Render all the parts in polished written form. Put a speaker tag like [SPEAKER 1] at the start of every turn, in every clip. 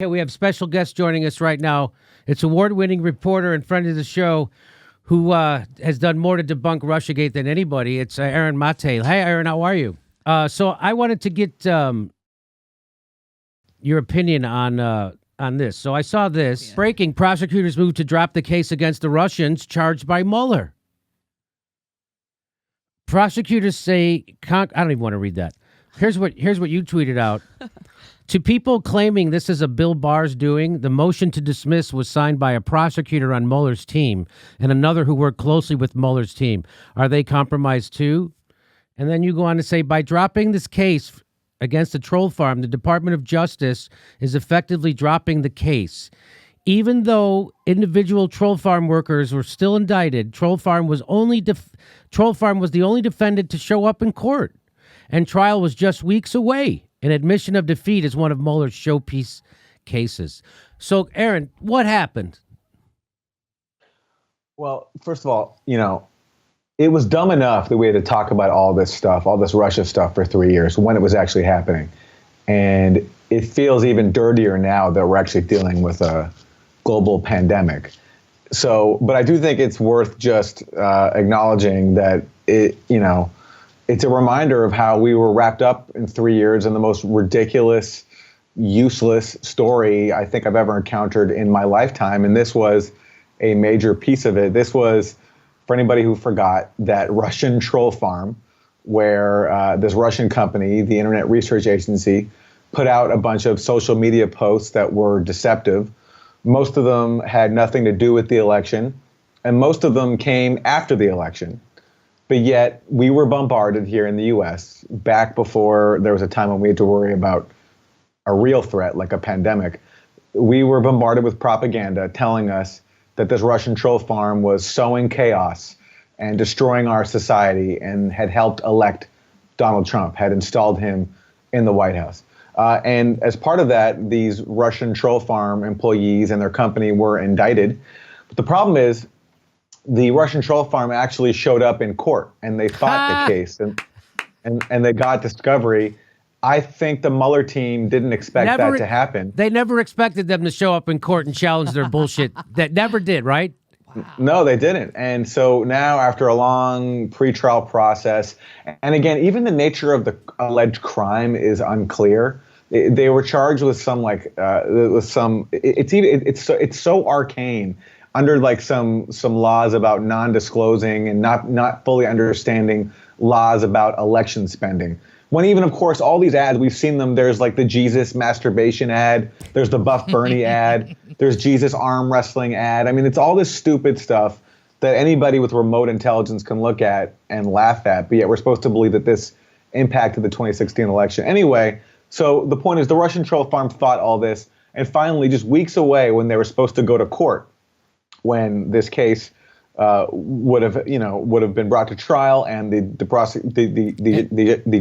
[SPEAKER 1] Okay, we have special guest joining us right now. It's award-winning reporter and friend of the show who has done more to debunk Russiagate than anybody. It's Aaron Mate. Hi, Aaron. How are you? So I wanted to get your opinion on this. So I saw this. Breaking, prosecutors moved to drop the case against the Russians charged by Mueller. Prosecutors say... I don't even want to read that. Here's what you tweeted out. To people claiming this is a Bill Barr's doing, the motion to dismiss was signed by a prosecutor on Mueller's team and another who worked closely with Mueller's team. Are they compromised too? And then you go on to say, by dropping this case against the troll farm, the Department of Justice is effectively dropping the case. Even though individual troll farm workers were still indicted, troll farm was the only defendant to show up in court, and trial was just weeks away. An admission of defeat is one of Mueller's showpiece cases. So, Aaron, what happened?
[SPEAKER 2] Well, first of all, it was dumb enough that we had to talk about all this stuff, all this Russia stuff for 3 years when it was actually happening. And it feels even dirtier now that we're actually dealing with a global pandemic. So, but I do think it's worth just acknowledging that it's a reminder of how we were wrapped up in 3 years in the most ridiculous, useless story I think I've ever encountered in my lifetime. And this was a major piece of it. This was, for anybody who forgot, that Russian troll farm where this Russian company, the Internet Research Agency, put out a bunch of social media posts that were deceptive. Most of them had nothing to do with the election, and most of them came after the election. But yet we were bombarded here in the U.S. back before there was a time when we had to worry about a real threat like a pandemic. We were bombarded with propaganda telling us that this Russian troll farm was sowing chaos and destroying our society and had helped elect Donald Trump, had installed him in the White House. And as part of that, these Russian troll farm employees and their company were indicted. But the problem is, the Russian troll farm actually showed up in court and they fought the case and they got discovery. I think the Mueller team didn't expect that to happen.
[SPEAKER 1] They never expected them to show up in court and challenge their bullshit. That never did, right?
[SPEAKER 2] Wow. No, they didn't. And so now, after a long pretrial process, and again, even the nature of the alleged crime is unclear. They were charged with some it's so arcane. Under like some laws about non-disclosing and not fully understanding laws about election spending. When even, of course, all these ads, we've seen them. There's like the Jesus masturbation ad. There's the Buff Bernie ad. There's Jesus arm wrestling ad. I mean, it's all this stupid stuff that anybody with remote intelligence can look at and laugh at. But yet we're supposed to believe that this impacted the 2016 election. Anyway, so the point is the Russian troll farm fought all this. And finally, just weeks away when they were supposed to go to court, when this case would have been brought to trial, and the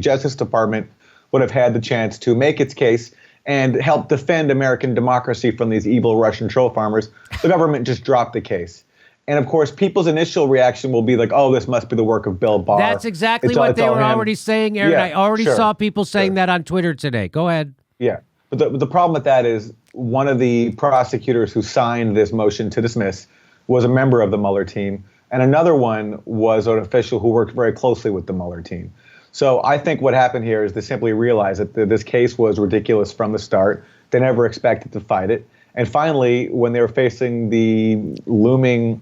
[SPEAKER 2] Justice Department would have had the chance to make its case and help defend American democracy from these evil Russian troll farmers, the government just dropped the case. And of course, people's initial reaction will be like, "Oh, this must be the work of Bill Barr."
[SPEAKER 1] That's exactly what they were already saying, Aaron. Yeah, I already saw people saying that on Twitter today. Go ahead.
[SPEAKER 2] Yeah, but the problem with that is one of the prosecutors who signed this motion to dismiss was a member of the Mueller team, and another one was an official who worked very closely with the Mueller team. So I think what happened here is they simply realized that this case was ridiculous from the start. They never expected to fight it. And finally, when they were facing the looming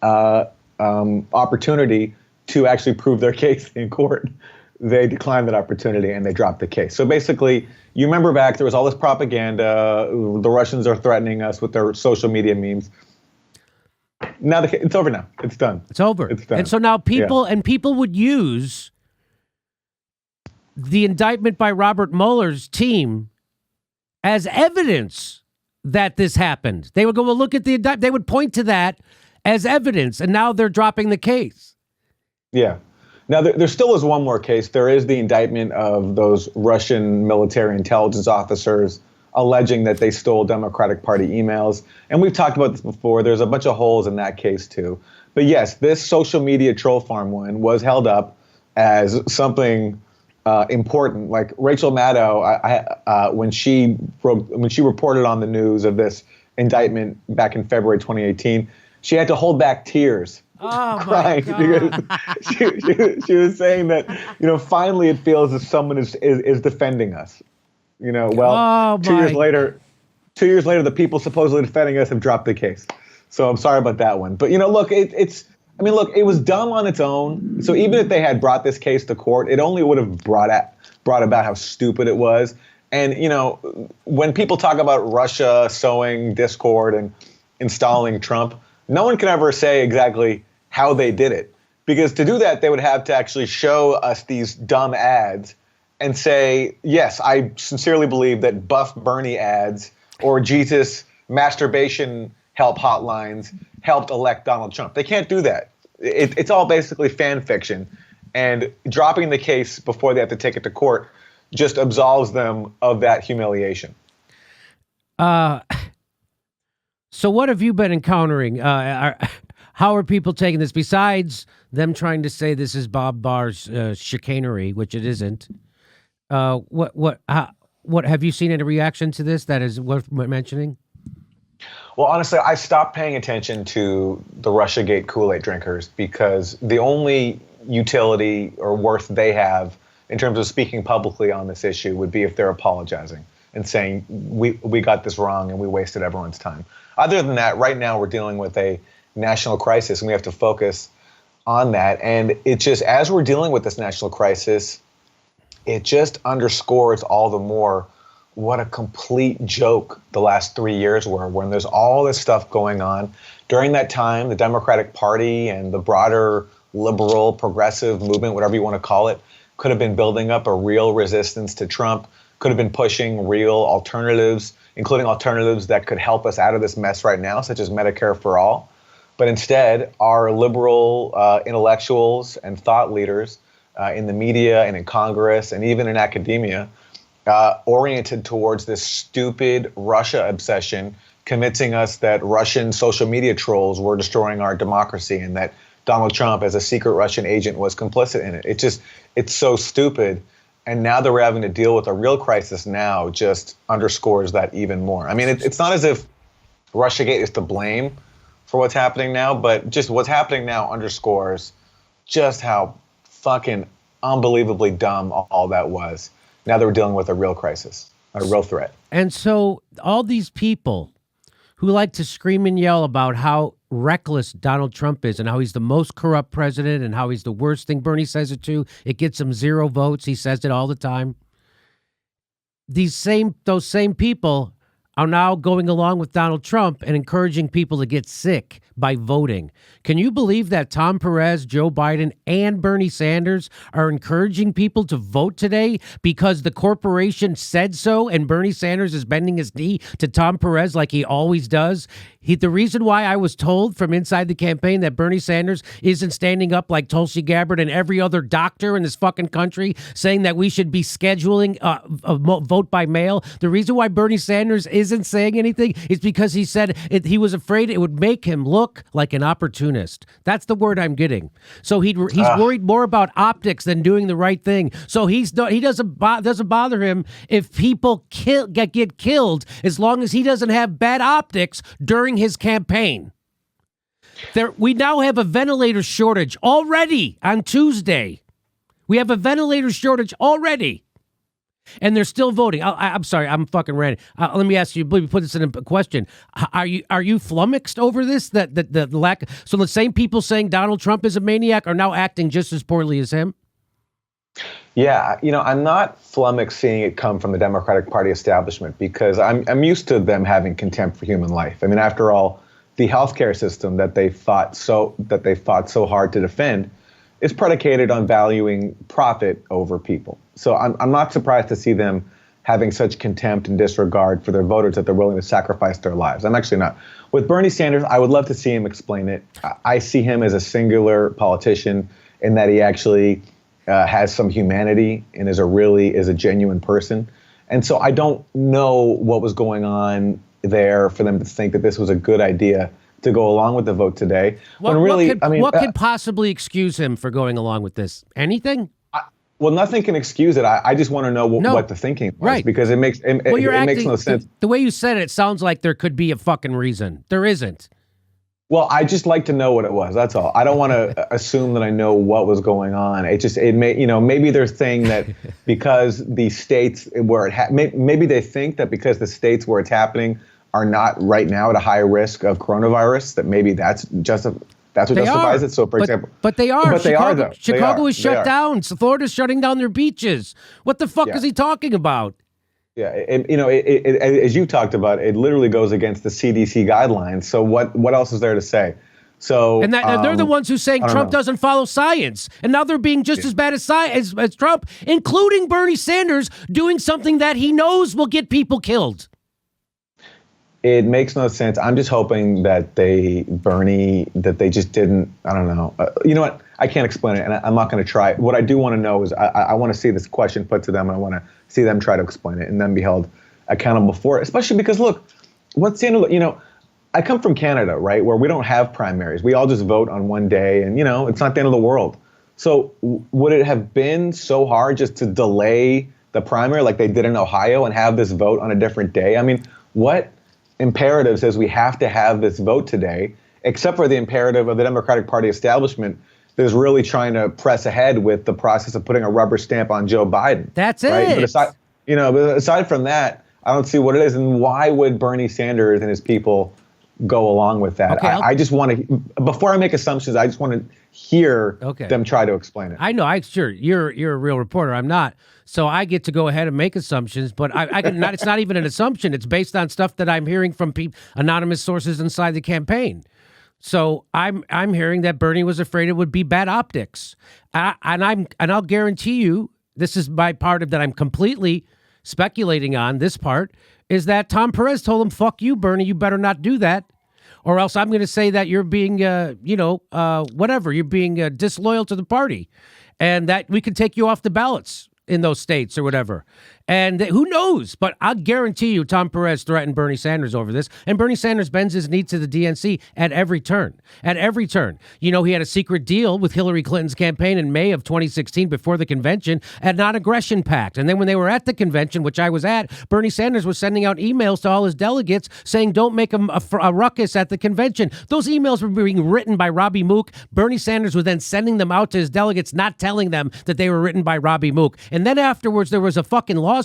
[SPEAKER 2] opportunity to actually prove their case in court, they declined that opportunity and they dropped the case. So basically, you remember back, there was all this propaganda. The Russians are threatening us with their social media memes. Now it's over now. It's done.
[SPEAKER 1] It's over.
[SPEAKER 2] It's done.
[SPEAKER 1] And so now people would use the indictment by Robert Mueller's team as evidence that this happened. They would go, well, look at the indictment. They would point to that as evidence, and now they're dropping the case.
[SPEAKER 2] Yeah. Now, there still is one more case. There is the indictment of those Russian military intelligence officers alleging that they stole Democratic Party emails. And we've talked about this before. There's a bunch of holes in that case, too. But yes, this social media troll farm one was held up as something important. Like Rachel Maddow, when she reported on the news of this indictment back in February 2018, she had to hold back tears, crying because she was saying that finally it feels as someone is defending us. Well, 2 years later, the people supposedly defending us have dropped the case. So I'm sorry about that one. But look, it was dumb on its own. So even if they had brought this case to court, it only would have brought about how stupid it was. And when people talk about Russia sowing discord and installing Trump, no one can ever say exactly how they did it, because to do that, they would have to actually show us these dumb ads and say, yes, I sincerely believe that Buff Bernie ads or Jesus masturbation help hotlines helped elect Donald Trump. They can't do that. It's all basically fan fiction, and dropping the case before they have to take it to court just absolves them of that humiliation.
[SPEAKER 1] So what have you been encountering? How are people taking this? Besides them trying to say this is Bob Barr's chicanery, which it isn't. What have you seen any reaction to this that is worth mentioning?
[SPEAKER 2] Well, honestly, I stopped paying attention to the Russiagate Kool-Aid drinkers because the only utility or worth they have in terms of speaking publicly on this issue would be if they're apologizing and saying, we got this wrong and we wasted everyone's time. Other than that, right now we're dealing with a national crisis and we have to focus on that. And it just, as we're dealing with this national crisis, it just underscores all the more what a complete joke the last 3 years were, when there's all this stuff going on. During that time, the Democratic Party and the broader liberal, progressive movement, whatever you want to call it, could have been building up a real resistance to Trump, could have been pushing real alternatives, including alternatives that could help us out of this mess right now, such as Medicare for all. But instead, our liberal intellectuals and thought leaders in the media and in Congress and even in academia oriented towards this stupid Russia obsession, convincing us that Russian social media trolls were destroying our democracy and that Donald Trump, as a secret Russian agent, was complicit in it. It's so stupid. And now that we're having to deal with a real crisis now just underscores that even more. I mean, it's not as if Russiagate is to blame for what's happening now, but just what's happening now underscores just how fucking unbelievably dumb all that was. Now that we're dealing with a real crisis, a real threat.
[SPEAKER 1] And so all these people who like to scream and yell about how reckless Donald Trump is and how he's the most corrupt president and how he's the worst thing, Bernie says it too. It gets him 0 votes. He says it all the time. Those same people are now going along with Donald Trump and encouraging people to get sick by voting. Can you believe that Tom Perez, Joe Biden, and Bernie Sanders are encouraging people to vote today because the corporation said so, and Bernie Sanders is bending his knee to Tom Perez like he always does? The reason why I was told from inside the campaign that Bernie Sanders isn't standing up like Tulsi Gabbard and every other doctor in this fucking country saying that we should be scheduling a vote by mail, the reason why Bernie Sanders isn't saying anything is because he said he was afraid it would make him look like an opportunist. That's the word I'm getting. So he's worried more about optics than doing the right thing. So he doesn't bother him if people get killed as long as he doesn't have bad optics during his campaign. We now have a ventilator shortage already on Tuesday. We have a ventilator shortage already. And they're still voting. I'm sorry, I'm fucking ranting. Let me ask you, let me put this in a question. Are you flummoxed over this? That the lack. So the same people saying Donald Trump is a maniac are now acting just as poorly as him?
[SPEAKER 2] Yeah, I'm not flummoxed seeing it come from the Democratic Party establishment because I'm used to them having contempt for human life. I mean, after all, the healthcare system that they fought so hard to defend is predicated on valuing profit over people. So I'm not surprised to see them having such contempt and disregard for their voters that they're willing to sacrifice their lives. I'm actually not. With Bernie Sanders, I would love to see him explain it. I see him as a singular politician in that he actually has some humanity and is a genuine person. And so I don't know what was going on there for them to think that this was a good idea to go along with the vote today.
[SPEAKER 1] What could possibly excuse him for going along with this? Anything?
[SPEAKER 2] Well, nothing can excuse it. I just want to know
[SPEAKER 1] No.
[SPEAKER 2] what the thinking was,
[SPEAKER 1] Right.
[SPEAKER 2] because it makes it,
[SPEAKER 1] Well, you're
[SPEAKER 2] it makes
[SPEAKER 1] acting,
[SPEAKER 2] no sense.
[SPEAKER 1] the way you said it, it sounds like there could be a fucking reason. There isn't.
[SPEAKER 2] Well, I just like to know what it was. That's all. I don't want to assume that I know what was going on. It may, maybe they're saying that because the states where maybe they think that because the states where it's happening are not right now at a high risk of coronavirus, that maybe that's what justifies it. So, for example,
[SPEAKER 1] but they are.
[SPEAKER 2] But they are, though.
[SPEAKER 1] Chicago is shut down. So Florida's shutting down their beaches. What the fuck is he talking about?
[SPEAKER 2] Yeah, as you talked about, it literally goes against the CDC guidelines. So what else is there to say? So
[SPEAKER 1] and they're the ones who saying Trump doesn't follow science, and now they're being just as bad as Trump, including Bernie Sanders doing something that he knows will get people killed.
[SPEAKER 2] It makes no sense. I'm just hoping that they just didn't. I don't know. You know what? I can't explain it, and I'm not going to try. What I do want to know is I want to see this question put to them, and I want to see them try to explain it and then be held accountable for it. Especially because, look, what's the end of it? I come from Canada, right, where we don't have primaries. We all just vote on one day, and it's not the end of the world. So would it have been so hard just to delay the primary like they did in Ohio and have this vote on a different day? I mean, what imperative says we have to have this vote today, except for the imperative of the Democratic Party establishment that is really trying to press ahead with the process of putting a rubber stamp on Joe Biden.
[SPEAKER 1] That's
[SPEAKER 2] right?
[SPEAKER 1] it.
[SPEAKER 2] But aside from that, I don't see what it is. And why would Bernie Sanders and his people go along with that?
[SPEAKER 1] Okay,
[SPEAKER 2] I just want to, before I make assumptions, I just want to hear them try to explain it.
[SPEAKER 1] I know. Sure. You're a real reporter. I'm not. So I get to go ahead and make assumptions, but I can not. It's not even an assumption. It's based on stuff that I'm hearing from anonymous sources inside the campaign. So I'm hearing that Bernie was afraid it would be bad optics, and I'll guarantee you this is my part of that. I'm completely speculating on this part is that Tom Perez told him, "Fuck you, Bernie. You better not do that, or else I'm going to say that you're being, whatever. You're being disloyal to the party, and that we could take you off the ballots in those states or whatever." And who knows? But I'll guarantee you Tom Perez threatened Bernie Sanders over this. And Bernie Sanders bends his knee to the DNC at every turn. At every turn. He had a secret deal with Hillary Clinton's campaign in May of 2016 before the convention, a non-aggression pact. And then when they were at the convention, which I was at, Bernie Sanders was sending out emails to all his delegates saying, don't make a ruckus at the convention. Those emails were being written by Robbie Mook. Bernie Sanders was then sending them out to his delegates, not telling them that they were written by Robbie Mook. And then afterwards, there was a fucking lawsuit,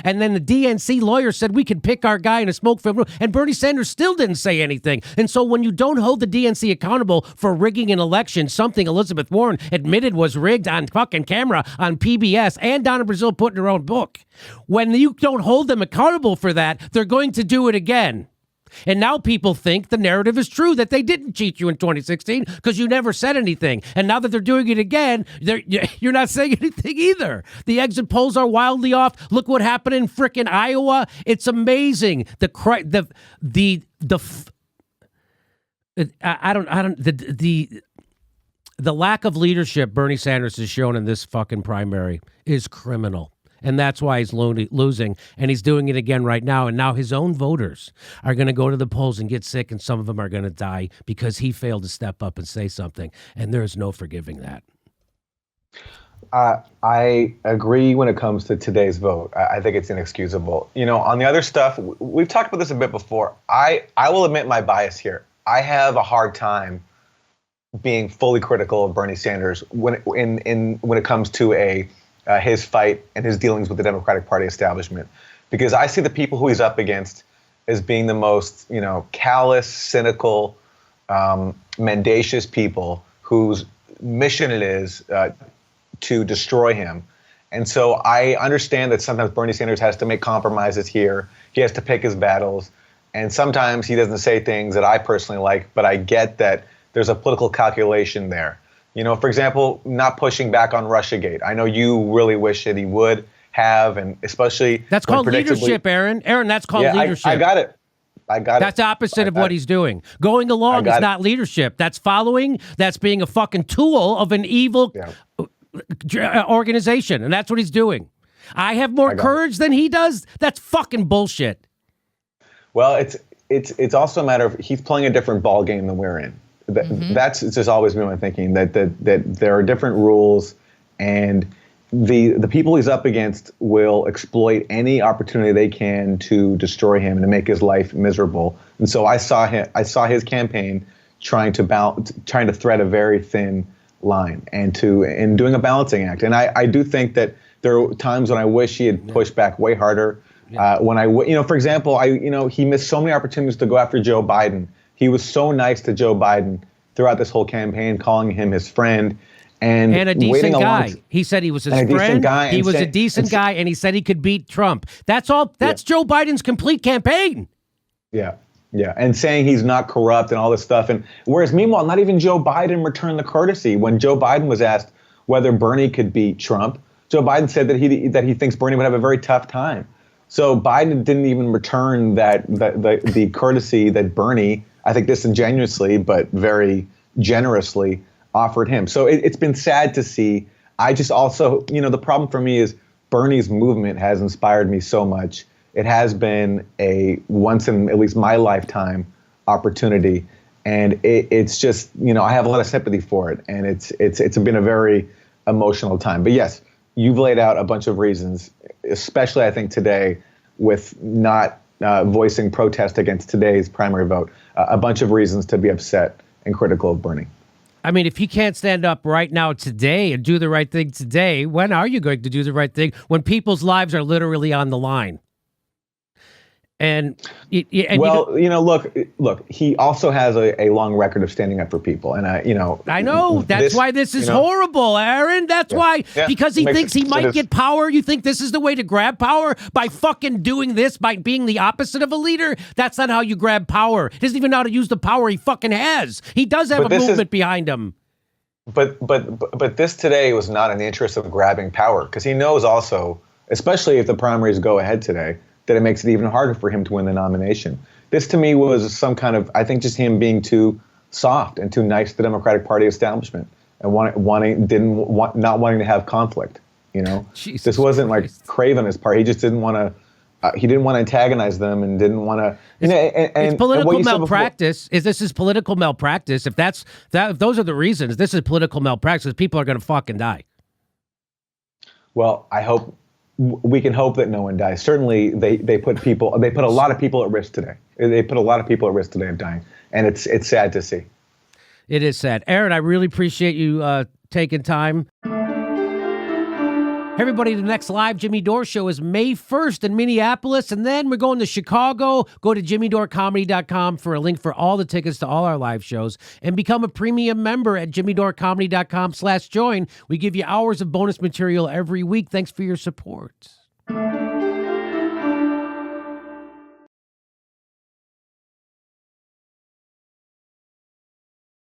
[SPEAKER 1] and then the DNC lawyer said we could pick our guy in a smoke-filled room, and Bernie Sanders still didn't say anything. And so when you don't hold the DNC accountable for rigging an election, something Elizabeth Warren admitted was rigged on fucking camera on PBS, and Donna Brazile put in her own book, when you don't hold them accountable for that, they're going to do it again. And now people think the narrative is true, that they didn't cheat you in 2016 because you never said anything. And now that they're doing it again, you're not saying anything either. The exit polls are wildly off. Look what happened in frickin' Iowa. It's amazing. The lack of leadership Bernie Sanders has shown in this fucking primary is criminal. And that's why he's losing, and he's doing it again right now. And now his own voters are going to go to the polls and get sick, and some of them are going to die because he failed to step up and say something, and there is no forgiving that.
[SPEAKER 2] I agree when it comes to today's vote. I think it's inexcusable. On the other stuff, we've talked about this a bit before. I will admit my bias here. I have a hard time being fully critical of Bernie Sanders when it comes to his fight and his dealings with the Democratic Party establishment, because I see the people who he's up against as being the most, callous, cynical, mendacious people whose mission it is to destroy him. And so I understand that sometimes Bernie Sanders has to make compromises here. He has to pick his battles. And sometimes he doesn't say things that I personally like, but I get that there's a political calculation there. For example, not pushing back on Russiagate. I know you really wish that he would have, and especially
[SPEAKER 1] that's called leadership, Aaron. That's called leadership.
[SPEAKER 2] I got it.
[SPEAKER 1] That's the opposite of what he's doing. Going along is not leadership. That's following. That's being a fucking tool of an evil organization, and that's what he's doing. I have more courage than he does. That's fucking bullshit.
[SPEAKER 2] Well, it's also a matter of he's playing a different ball game than we're in. That's just always been my thinking, that there are different rules, and the people he's up against will exploit any opportunity they can to destroy him and to make his life miserable. And so I saw his campaign trying to thread a very thin line and doing a balancing act. And I do think that there are times when I wish he had pushed back way harder. For example, he missed so many opportunities to go after Joe Biden. He was so nice to Joe Biden throughout this whole campaign, calling him his friend and
[SPEAKER 1] a decent guy. He said he was his friend. He was a decent guy, and he said he could beat Trump. That's all. That's Joe Biden's complete campaign.
[SPEAKER 2] Yeah. Yeah, and saying he's not corrupt and all this stuff. And whereas meanwhile, not even Joe Biden returned the courtesy. When Joe Biden was asked whether Bernie could beat Trump, Joe Biden said that he thinks Bernie would have a very tough time. So Biden didn't even return the courtesy that Bernie, I think disingenuously but very generously, offered him. So it's been sad to see. I just also, the problem for me is Bernie's movement has inspired me so much. It has been a once in at least my lifetime opportunity, and it's just I have a lot of sympathy for it, and it's been a very emotional time. But yes, you've laid out a bunch of reasons, especially I think today with not voicing protest against today's primary vote, a bunch of reasons to be upset and critical of Bernie.
[SPEAKER 1] I mean, if he can't stand up right now today and do the right thing today, when are you going to do the right thing when people's lives are literally on the line? And
[SPEAKER 2] look, he also has a long record of standing up for people, and
[SPEAKER 1] I know that's why this is horrible, Aaron. That's why, because he thinks he might get power. You think this is the way to grab power, by fucking doing this, by being the opposite of a leader? That's not how you grab power. He doesn't even know how to use the power he fucking has. He does have a movement behind him.
[SPEAKER 2] But this today was not in the interest of grabbing power, because he knows also, especially if the primaries go ahead today, that it makes it even harder for him to win the nomination. This to me was some kind of, I think, just him being too soft and too nice to the Democratic Party establishment and not wanting to have conflict. This wasn't like crave on his part. He just didn't want to. He didn't want to antagonize them and didn't want to.
[SPEAKER 1] It's political malpractice. This is political malpractice. If those are the reasons, this is political malpractice. People are going to fucking die.
[SPEAKER 2] Well, I hope. We can hope that no one dies. Certainly, they put a lot of people at risk today. They put a lot of people at risk today of dying, and it's sad to see.
[SPEAKER 1] It is sad. Aaron, I really appreciate you taking time. Hey everybody, the next live Jimmy Dore show is May 1st in Minneapolis, and then we're going to Chicago. Go to jimmydorcomedy.com for a link for all the tickets to all our live shows, and become a premium member at jimmydorcomedy.com/join. We give you hours of bonus material every week. Thanks for your support.